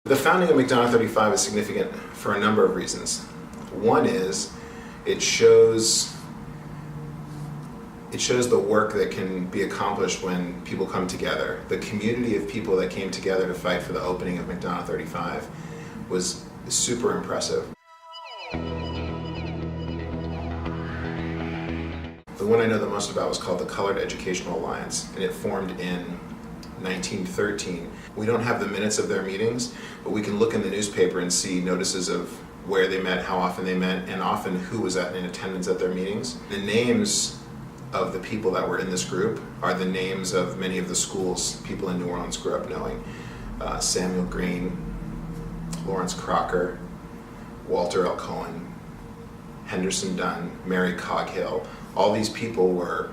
The founding of McDonogh 35 is significant for a number of reasons. One is it shows the work that can be accomplished when people come together. The community of people that came together to fight for the opening of McDonogh 35 was super impressive. The one I know the most about was called the Colored Educational Alliance, and it formed in 1913. We don't have the minutes of their meetings, but we can look in the newspaper and see notices of where they met, how often they met, and often who was in attendance at their meetings. The names of the people that were in this group are the names of many of the schools people in New Orleans grew up knowing. Samuel Green, Lawrence Crocker, Walter L. Cohen, Henderson Dunn, Mary Coghill. All these people were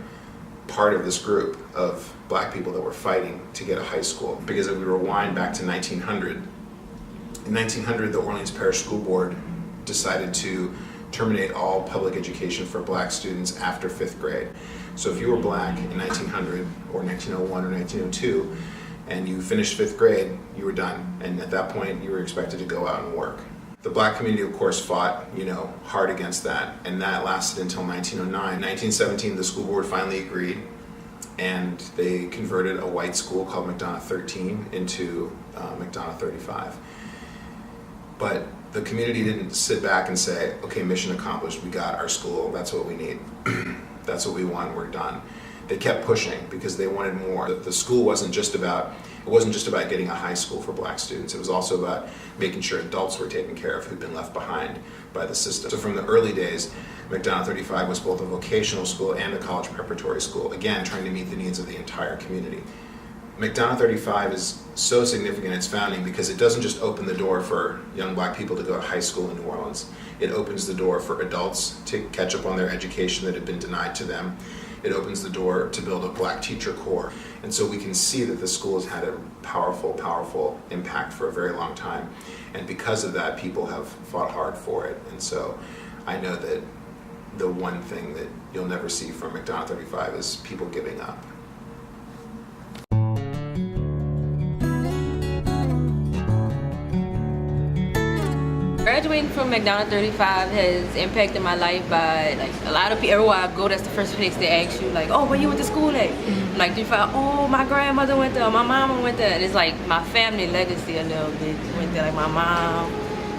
part of this group of black people that were fighting to get a high school. Because if we rewind back to 1900, in 1900 the Orleans Parish School Board decided to terminate all public education for black students after 5th grade. So if you were black in 1900 or 1901 or 1902 and you finished 5th grade, you were done. And at that point you were expected to go out and work. The black community, of course, fought, hard against that, and that lasted until 1909. In 1917, the school board finally agreed, and they converted a white school called McDonogh 13 into McDonogh 35. But the community didn't sit back and say, okay, mission accomplished, we got our school, that's what we need, that's what we want, we're done. They kept pushing because they wanted more. The school wasn't just about getting a high school for black students. It was also about making sure adults were taken care of who'd been left behind by the system. So from the early days, McDonogh 35 was both a vocational school and a college preparatory school, again, trying to meet the needs of the entire community. McDonogh 35 is so significant in its founding because it doesn't just open the door for young black people to go to high school in New Orleans. It opens the door for adults to catch up on their education that had been denied to them. It opens the door to build a black teacher corps. And so we can see that the school has had a powerful, powerful impact for a very long time. And because of that, people have fought hard for it. And so I know that the one thing that you'll never see from McDonogh 35 is people giving up. Graduating from McDonogh 35 has impacted my life by a lot of people. Everywhere I go, that's the first place they ask you, oh, where you went to school at? Mm-hmm. Like 35, oh, my grandmother went there, my mama went there. And it's like my family legacy a little bit went there. Like my mom,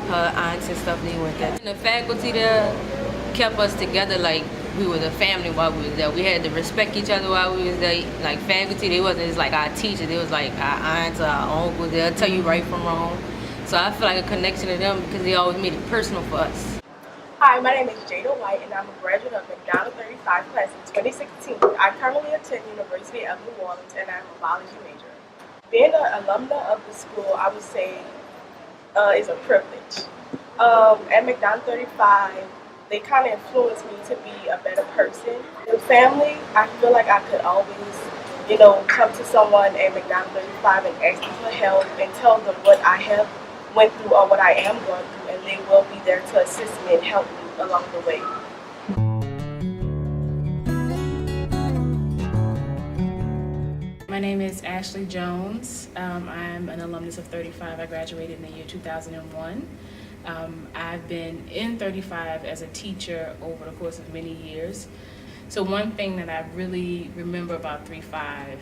her aunts and stuff, they went there. And the faculty there kept us together like we were the family while we was there. We had to respect each other while we was there. Like faculty, they wasn't just like our teachers, they was like our aunts, our uncles. They'll tell you right from wrong. So I feel like a connection to them because they always made it personal for us. Hi, my name is JADA White and I'm a graduate of McDonogh 35 class in 2016. I currently attend University of New Orleans and I'm a biology major. Being an alumna of the school, I would say, is a privilege. At McDonogh 35, they kind of influenced me to be a better person. The family, I feel like I could always, come to someone at McDonogh 35 and ask them for help and tell them what I have went through or what I am going through, and they will be there to assist me and help me along the way. My name is Ashley Jones. I'm an alumnus of 35. I graduated in the year 2001. I've been in 35 as a teacher over the course of many years. So one thing that I really remember about 35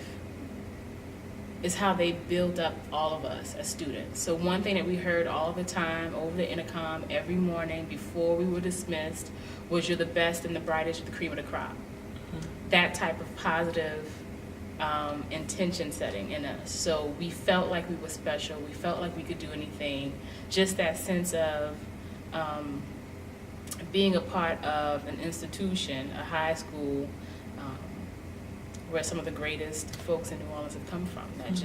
is how they built up all of us as students. So one thing that we heard all the time over the intercom every morning before we were dismissed was, you're the best and the brightest, you're the cream of the crop. Mm-hmm. That type of positive intention setting in us. So we felt like we were special, we felt like we could do anything. Just that sense of being a part of an institution, a high school, where some of the greatest folks in New Orleans have come from. That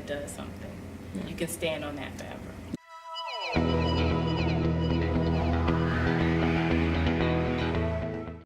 does something. Yeah. You can stand on that forever.